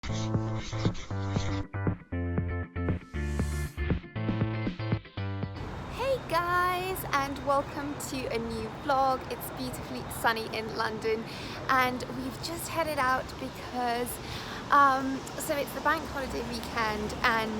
Hey guys, and welcome to a new vlog. It's beautifully sunny in London and we've just headed out because so it's the bank holiday weekend and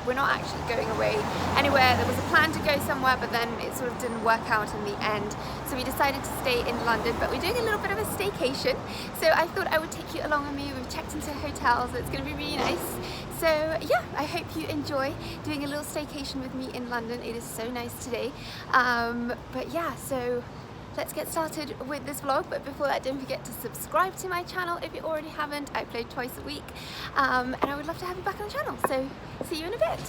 we're not actually going away anywhere. There was a plan to go somewhere, but then it sort of didn't work out in the end, so we decided to stay in London, but we're doing a little bit of a staycation, so I thought I would take you along with me. We've checked into hotels, so it's going to be really nice. So yeah, I hope you enjoy doing a little staycation with me in London. It is so nice today. But yeah, so let's get started with this vlog. But before that, don't forget to subscribe to my channel if you already haven't. I upload twice a week and I would love to have you back on the channel. So see you in a bit.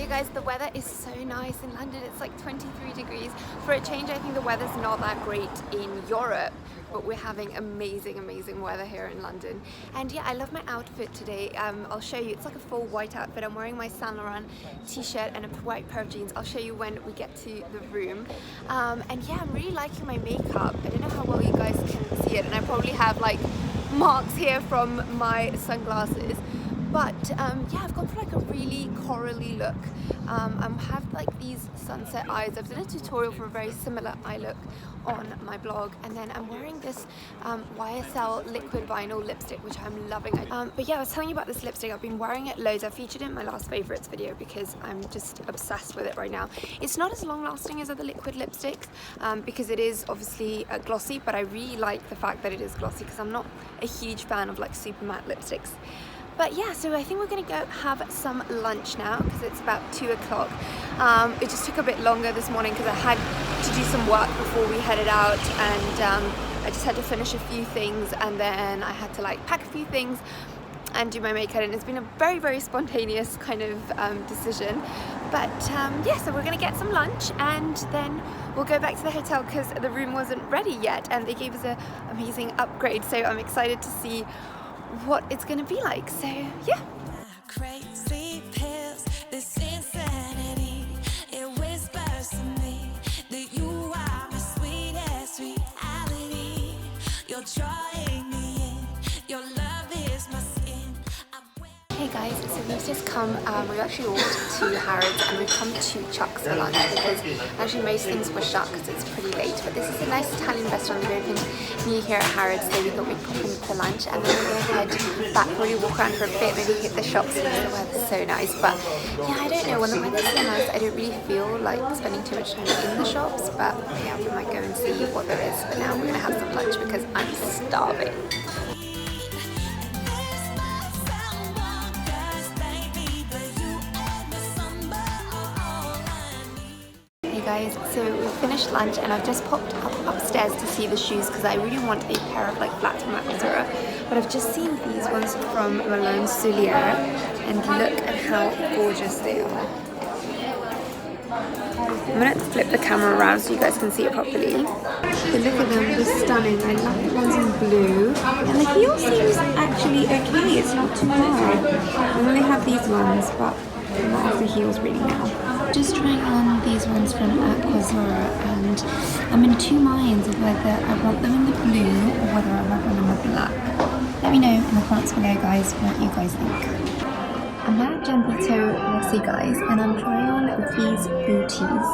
Guys, the weather is so nice in London. It's like 23 degrees. For a change, I think the weather's not that great in Europe, but we're having amazing weather here in London. And yeah, I love my outfit today. I'll show you. It's like a full white outfit. I'm wearing my Saint Laurent t-shirt and a white pair of jeans. I'll show you when we get to the room. And yeah, I'm really liking my makeup. I don't know how well you guys can see it, and I probably have like marks here from my sunglasses. But yeah, I've gone for like a really corally look. I have like these sunset eyes. I've done a tutorial for a very similar eye look on my blog, and then I'm wearing this YSL liquid vinyl lipstick, which I'm loving. But yeah, I was telling you about this lipstick. I've been wearing it loads. I featured it in my last favorites video because I'm just obsessed with it right now. It's not as long lasting as other liquid lipsticks because it is obviously glossy, but I really like the fact that it is glossy because I'm not a huge fan of like super matte lipsticks. But yeah, so I think we're gonna go have some lunch now because it's about 2 o'clock. It just took a bit longer this morning because I had to do some work before we headed out, and I just had to finish a few things, and then I had to like pack a few things and do my makeup, and it's been a very spontaneous kind of decision. But yeah, so we're gonna get some lunch and then we'll go back to the hotel because the room wasn't ready yet and they gave us an amazing upgrade, so I'm excited to see what it's gonna be like. So yeah. Crazy pills, this insanity, it whispers to me that you are my sweetest reality. You're drawing me in, your love is my skin. Hey guys, so we've just come, we've actually walked to Harrods and we've come to Chuck's for lunch because actually most things were shut because it's pretty late, but this is a nice Italian restaurant that opened near here at Harrods, so we thought we'd pop in for lunch and then we're going to head back, probably walk around for a bit, maybe hit the shops because the weather's so nice. But yeah, I don't know, when the weather's so nice I don't really feel like spending too much time in the shops, but yeah, we might go and see what there is. But now we're going to have some lunch because I'm starving. Guys, so we finished lunch and I've just popped up upstairs to see the shoes because I really want a pair of like flats from ACCESORIES, but I've just seen these ones from Maison and look at how gorgeous they are. I'm gonna flip the camera around so you guys can see it properly. But look at them, they're stunning. I love the ones in blue, and the heel seems actually okay, it's not too hard. I only have these ones, but I'm not off the heels really now. Just trying on these ones from ACCESORIES and I'm in two minds of whether I want them in the blue or whether I want them in the black. Let me know in the comments below, guys, what you guys think. I'm now at Gianvito Rossi, guys, and I'm trying on these booties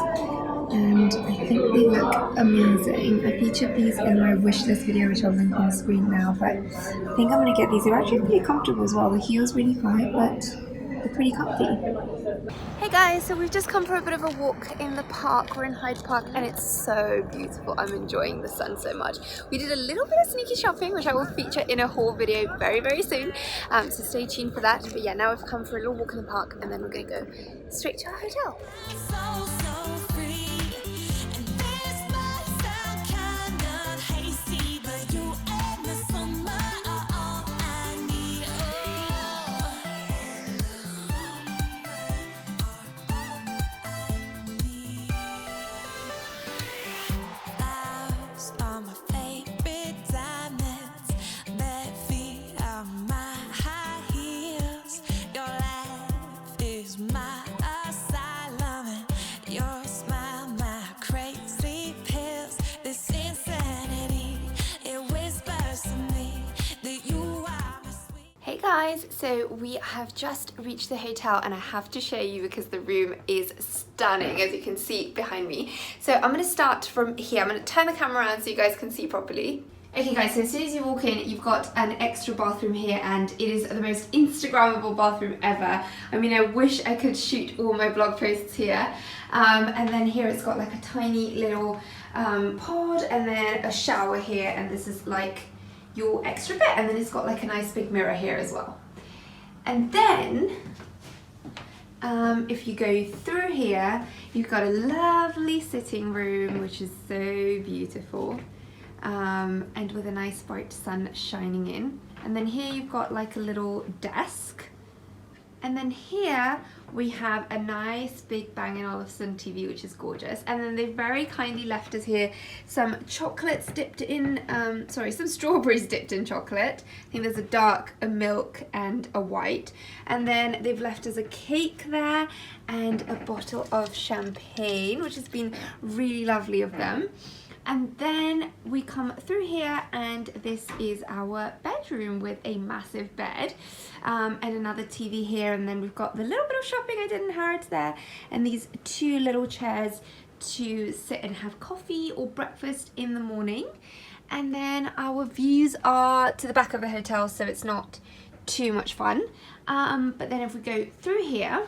and I think they look amazing. I featured these in my wishlist video, which I'll link on the screen now, but I think I'm going to get these. They're actually pretty comfortable as well. The heel's really high, but they're pretty comfy. Hey guys, so we've just come for a bit of a walk in the park. We're in Hyde Park and it's so beautiful. I'm enjoying the sun so much. We did a little bit of sneaky shopping, which I will feature in a haul video very soon, so stay tuned for that. But yeah, now we've come for a little walk in the park and then we're going to go straight to our hotel. Your guys, so we have just reached the hotel and I have to show you because the room is stunning, as you can see behind me. So I'm going to start from here. I'm going to turn the camera around so you guys can see properly. Okay guys, so as soon as you walk in, you've got an extra bathroom here and it is the most Instagrammable bathroom ever. I mean, I wish I could shoot all my blog posts here. And then here it's got like a tiny little pod and then a shower here, and this is like your extra bit, and then it's got like a nice big mirror here as well. And then if you go through here, you've got a lovely sitting room which is so beautiful, and with a nice bright sun shining in. And then here you've got like a little desk, and then here we have a nice big Bang & Olufsen TV, which is gorgeous. And then they've very kindly left us here some chocolates dipped in, some strawberries dipped in chocolate. I think there's a dark, a milk, and a white. And then they've left us a cake there and a bottle of champagne, which has been really lovely of them. And then we come through here and this is our bedroom with a massive bed and another TV here, and then we've got the little bit of shopping I did in Harrods there, and these two little chairs to sit and have coffee or breakfast in the morning. And then our views are to the back of the hotel, so it's not too much fun. But then if we go through here,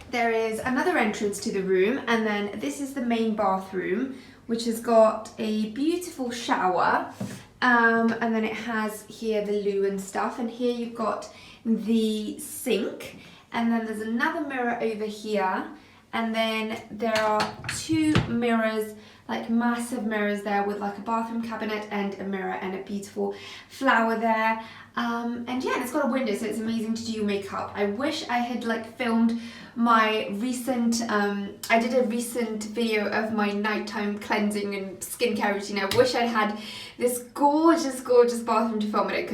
there is another entrance to the room, and then this is the main bathroom, which has got a beautiful shower, and then it has here the loo and stuff, and here you've got the sink, and then there's another mirror over here, and then there are two mirrors, like massive mirrors there with like a bathroom cabinet and a mirror and a beautiful flower there. And yeah, and it's got a window, so it's amazing to do your makeup. I wish I had like filmed my recent, I did a recent video of my nighttime cleansing and skincare routine. I wish I had this gorgeous, gorgeous bathroom to film it.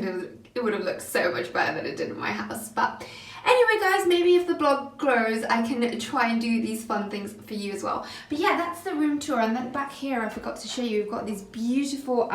It would have looked so much better than it did in my house. But anyway guys, maybe if the blog grows, I can try and do these fun things for you as well. But yeah, that's the room tour. And then back here, I forgot to show you, we've got these beautiful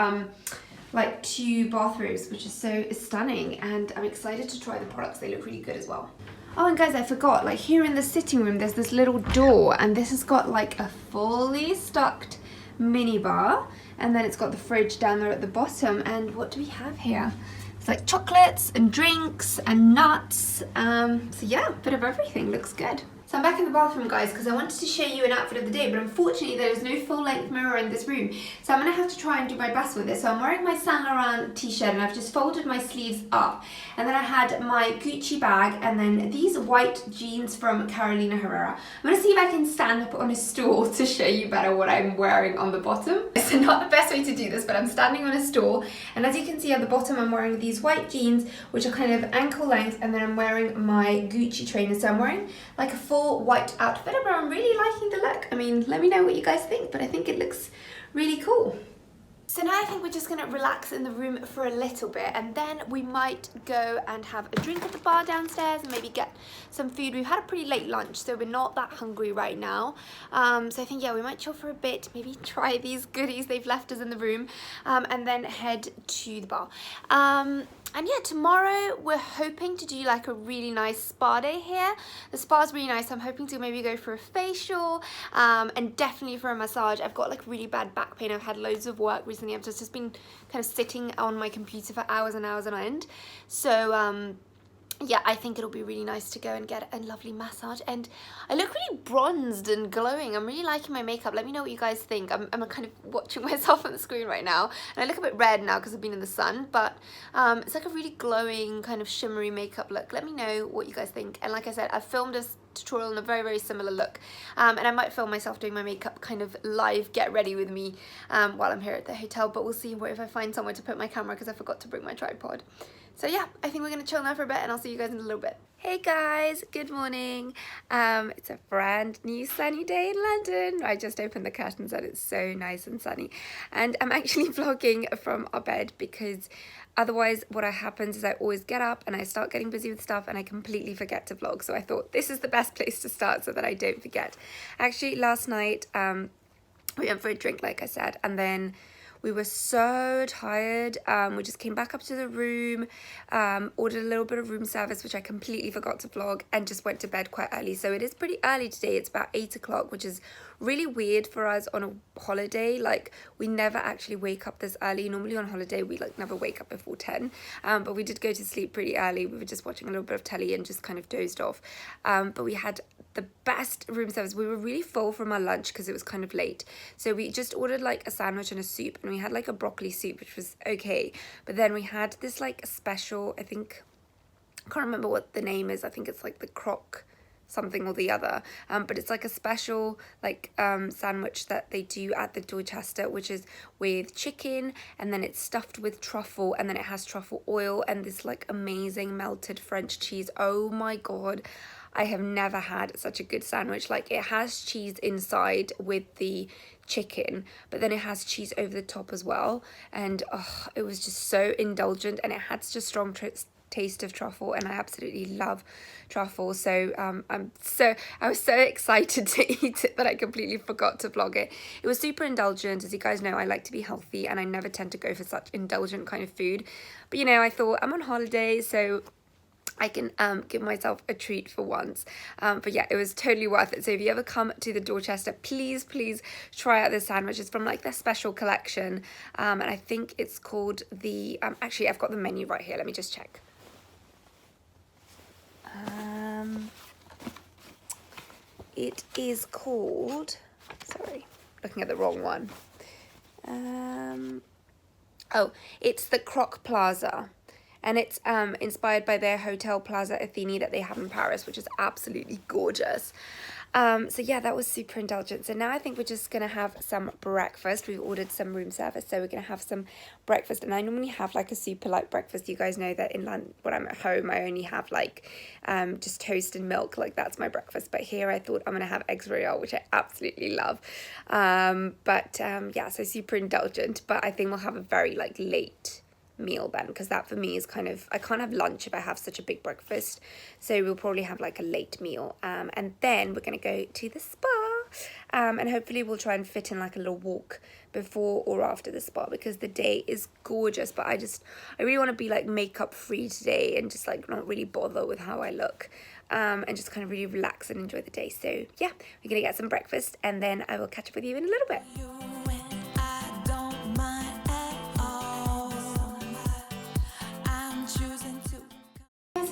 like two bathrobes, which is so stunning, and I'm excited to try the products. They look really good as well. Oh, and guys, I forgot, like here in the sitting room, there's this little door, and this has got like a fully stocked mini bar, and then it's got the fridge down there at the bottom. And what do we have here? It's like chocolates and drinks and nuts. So yeah, a bit of everything. Looks good. So I'm back in the bathroom, guys, because I wanted to show you an outfit of the day, but unfortunately there is no full-length mirror in this room, so I'm going to have to try and do my best with this. So I'm wearing my Saint Laurent t-shirt, and I've just folded my sleeves up, and then I had my Gucci bag, and then these white jeans from Carolina Herrera. I'm going to see if I can stand up on a stool to show you better what I'm wearing on the bottom. It's not the best way to do this, but I'm standing on a stool, and as you can see on the bottom, I'm wearing these white jeans, which are kind of ankle length, and then I'm wearing my Gucci trainers. So I'm wearing like a full white outfit, but I'm really liking the look. I mean, let me know what you guys think, but I think it looks really cool. So now I think we're just gonna relax in the room for a little bit, and then we might go and have a drink at the bar downstairs and maybe get some food. We've had a pretty late lunch, so we're not that hungry right now. So I think, yeah, we might chill for a bit, maybe try these goodies they've left us in the room, and then head to the bar. And yeah, tomorrow we're hoping to do like a really nice spa day here. The spa's really nice. I'm hoping to maybe go for a facial and definitely for a massage. I've got like really bad back pain. I've had loads of work recently. I've just been kind of sitting on my computer for hours and hours on end. So yeah, I think it'll be really nice to go and get a lovely massage. And I look really bronzed and glowing. I'm really liking my makeup. Let me know what you guys think. I'm kind of watching myself on the screen right now, and I look a bit red now because I've been in the sun, but it's like a really glowing kind of shimmery makeup look. Let me know what you guys think. And like I said, I've filmed a tutorial in a very, very similar look, and I might film myself doing my makeup kind of live, get ready with me while I'm here at the hotel, but we'll see if I find somewhere to put my camera because I forgot to bring my tripod. So yeah, I think we're gonna chill now for a bit, and I'll see you guys in a little bit. Hey guys, good morning. It's a brand new sunny day in London. I just opened the curtains and it's so nice and sunny. And I'm actually vlogging from our bed because otherwise what happens is I always get up and I start getting busy with stuff and I completely forget to vlog. So I thought this is the best place to start so that I don't forget. Actually, last night we went for a drink, like I said, and then We were so tired. We just came back up to the room, ordered a little bit of room service, which I completely forgot to vlog, and just went to bed quite early. So it is pretty early today. It's about 8 o'clock, which is really weird for us on a holiday. Like, we never actually wake up this early. Normally on holiday we like never wake up before 10, but we did go to sleep pretty early. We were just watching a little bit of telly and just kind of dozed off, but we had the best room service. We were really full from our lunch because it was kind of late, so we just ordered like a sandwich and a soup, and we had like a broccoli soup, which was okay, but then we had this like a special, I think, I can't remember what the name is. I think it's like the croque something or the other, but it's like a special like sandwich that they do at the Dorchester, which is with chicken, and then it's stuffed with truffle, and then it has truffle oil and this like amazing melted French cheese. Oh my god, I have never had such a good sandwich. Like, it has cheese inside with the chicken, but then it has cheese over the top as well, and oh, it was just so indulgent, and it had such a strong taste of truffle, and I absolutely love truffle. So I was so excited to eat it that I completely forgot to vlog it. It was super indulgent. As you guys know, I like to be healthy, and I never tend to go for such indulgent kind of food, but you know, I thought I'm on holiday, so I can give myself a treat for once. But yeah, it was totally worth it. So if you ever come to the Dorchester, please try out this sandwich. It's from like their special collection, and I think it's called the actually, I've got the menu right here, let me just check. It is called, sorry, looking at the wrong one. Oh, it's the Croque Plaza. And it's inspired by their Hotel Plaza Athene that they have in Paris, which is absolutely gorgeous. So yeah, that was super indulgent. So now I think we're just going to have some breakfast. We've ordered some room service, so we're going to have some breakfast. And I normally have like a super light breakfast. You guys know that in London, when I'm at home, I only have like just toast and milk. Like, that's my breakfast. But here I thought I'm going to have eggs royale, which I absolutely love. Yeah, so super indulgent. But I think we'll have a very like late meal then, because that for me is kind of, I can't have lunch if I have such a big breakfast, so we'll probably have like a late meal, and then we're going to go to the spa, and hopefully we'll try and fit in like a little walk before or after the spa, because the day is gorgeous. But I really want to be like makeup free today and just like not really bother with how I look, and just kind of really relax and enjoy the day. So yeah, we're gonna get some breakfast, and then I will catch up with you in a little bit.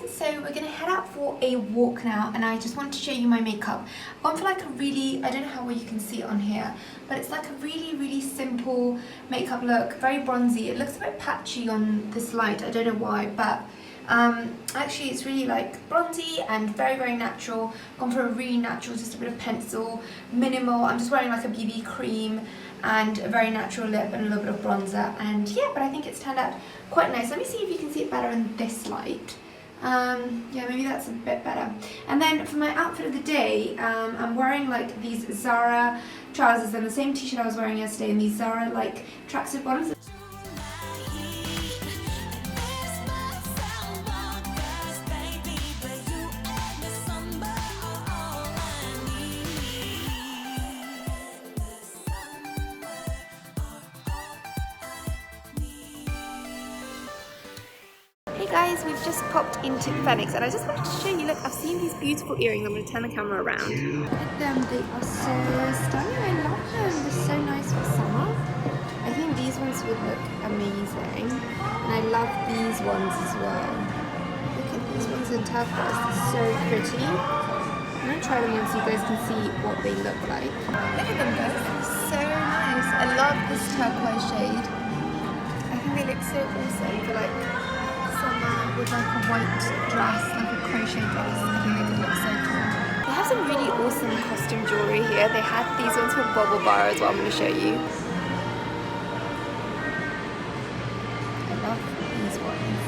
So we're going to head out for a walk now, and I just wanted to show you my makeup. I've gone for like a really, I don't know how well you can see it on here, but it's like a really simple makeup look, very bronzy. It looks a bit patchy on this light, I don't know why, but actually it's really like bronzy and very natural. Gone for a really natural, just a bit of pencil, minimal. I'm just wearing like a BB cream and a very natural lip and a little bit of bronzer, and yeah, but I think it's turned out quite nice. Let me see if you can see it better in this light. Yeah, maybe that's a bit better. And then for my outfit of the day, I'm wearing like these Zara trousers and the same t-shirt I was wearing yesterday, and these Zara like tracksuit bottoms. Hey guys, we've just popped into Phoenix, and I just wanted to show you, look, I've seen these beautiful earrings. I'm going to turn the camera around. Look at them, they are so stunning. I love them, they're so nice for summer. I think these ones would look amazing, and I love these ones as well. Look at these ones in turquoise, they're so pretty. I'm going to try them on so you guys can see what they look like. Look at them guys, so nice. I love this turquoise shade. I think they look so awesome for like with like a white dress, like a crochet dress. I think they look so cool. They have some really awesome costume jewellery here. They had these ones from Bubble Bar as well, I'm going to show you. I love these ones.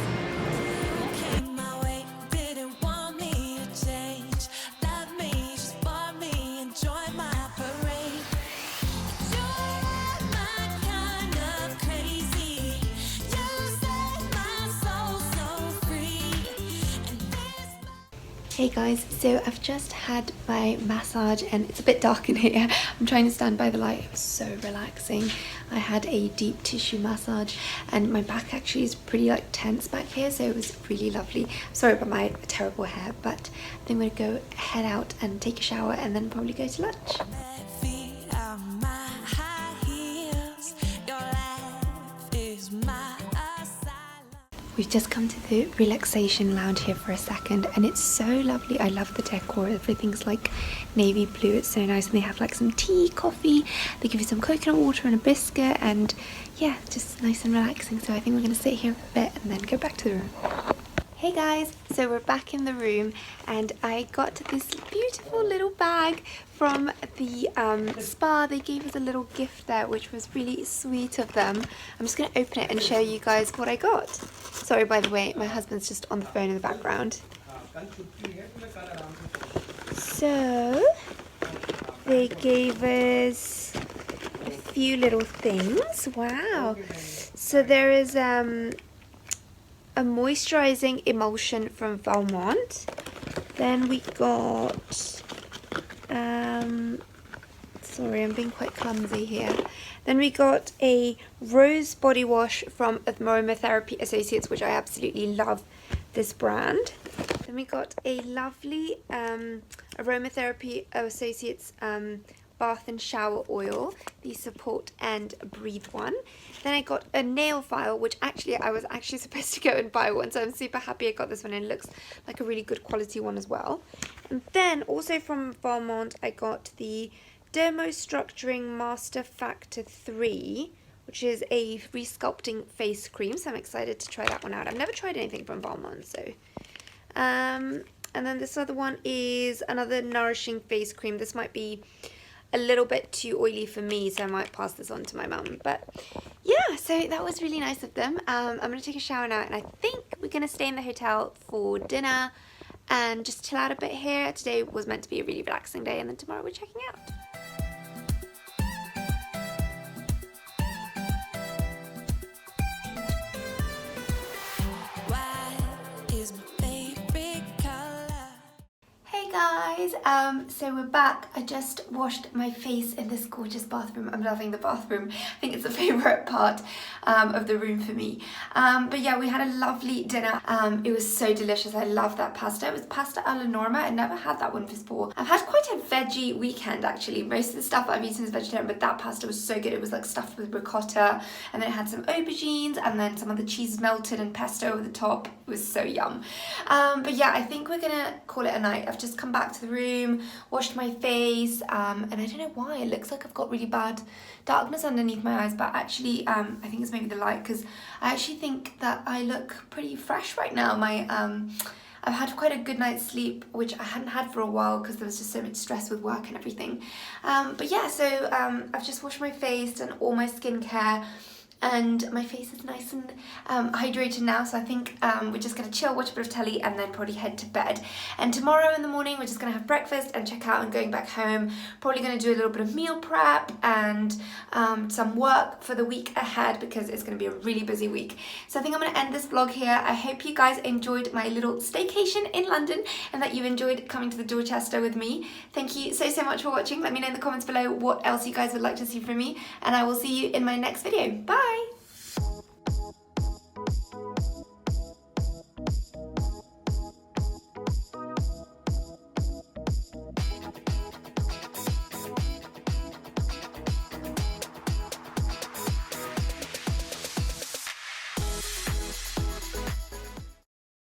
Hey guys, so I've just had my massage and it's a bit dark in here. I'm trying to stand by the light. It was so relaxing. I had a deep tissue massage and my back actually is pretty like tense back here, so it was really lovely. Sorry about my terrible hair, but I think I'm gonna go head out and take a shower and then probably go to lunch. We've just come to the Relaxation Lounge here for a second and it's so lovely. I love the decor. Everything's like navy blue. It's so nice, and they have like some tea, coffee. They give you some coconut water and a biscuit, and yeah, just nice and relaxing. So I think we're going to sit here for a bit and then go back to the room. Hey guys, so we're back in the room and I got this beautiful little bag from the spa. They gave us a little gift there, which was really sweet of them. I'm just going to open it and show you guys what I got. Sorry, by the way, my husband's just on the phone in the background. So they gave us a few little things. Wow. So there is a moisturizing emulsion from Valmont. Then we got sorry, I'm being quite clumsy here. Then we got a rose body wash from Aromatherapy Associates, which I absolutely love this brand. Then we got a lovely Aromatherapy Associates bath and shower oil, the Support and Breathe one. Then I got a nail file, which actually I was actually supposed to go and buy one, so I'm super happy I got this one, and it looks like a really good quality one as well. And then also from Valmont I got the Dermostructuring Master Factor 3, which is a resculpting face cream, so I'm excited to try that one out. I've never tried anything from Valmont, so and then this other one is another nourishing face cream. This might be a little bit too oily for me, so I might pass this on to my mum. But yeah, so that was really nice of them. I'm going to take a shower now, and I think we're going to stay in the hotel for dinner and just chill out a bit here. Today was meant to be a really relaxing day, and then tomorrow we're checking out. Guys, so we're back. I just washed my face in this gorgeous bathroom. I'm loving the bathroom. I think it's the favorite part of the room for me. But yeah, we had a lovely dinner. It was so delicious. I love that pasta. It was pasta alla norma. I never had that one before. I've had quite a veggie weekend actually. Most of the stuff I've eaten is vegetarian, but that pasta was so good. It was like stuffed with ricotta, and then it had some aubergines, and then some of the cheese melted and pesto over the top. It was so yum. But yeah, I think we're gonna call it a night. I've just come back to the room, washed my face, and I don't know why it looks like I've got really bad darkness underneath my eyes, but actually I think it's maybe the light, because I actually think that I look pretty fresh right now. I've had quite a good night's sleep, which I hadn't had for a while because there was just so much stress with work and everything. But yeah, so I've just washed my face, done all my skincare, and my face is nice and hydrated now, so I think we're just going to chill, watch a bit of telly, and then probably head to bed. And tomorrow in the morning we're just going to have breakfast and check out and going back home. Probably going to do a little bit of meal prep and some work for the week ahead, because it's going to be a really busy week. So I think I'm going to end this vlog here. I hope you guys enjoyed my little staycation in London, and that you enjoyed coming to the Dorchester with me. Thank you so much for watching. Let me know in the comments below what else you guys would like to see from me, and I will see you in my next video. Bye!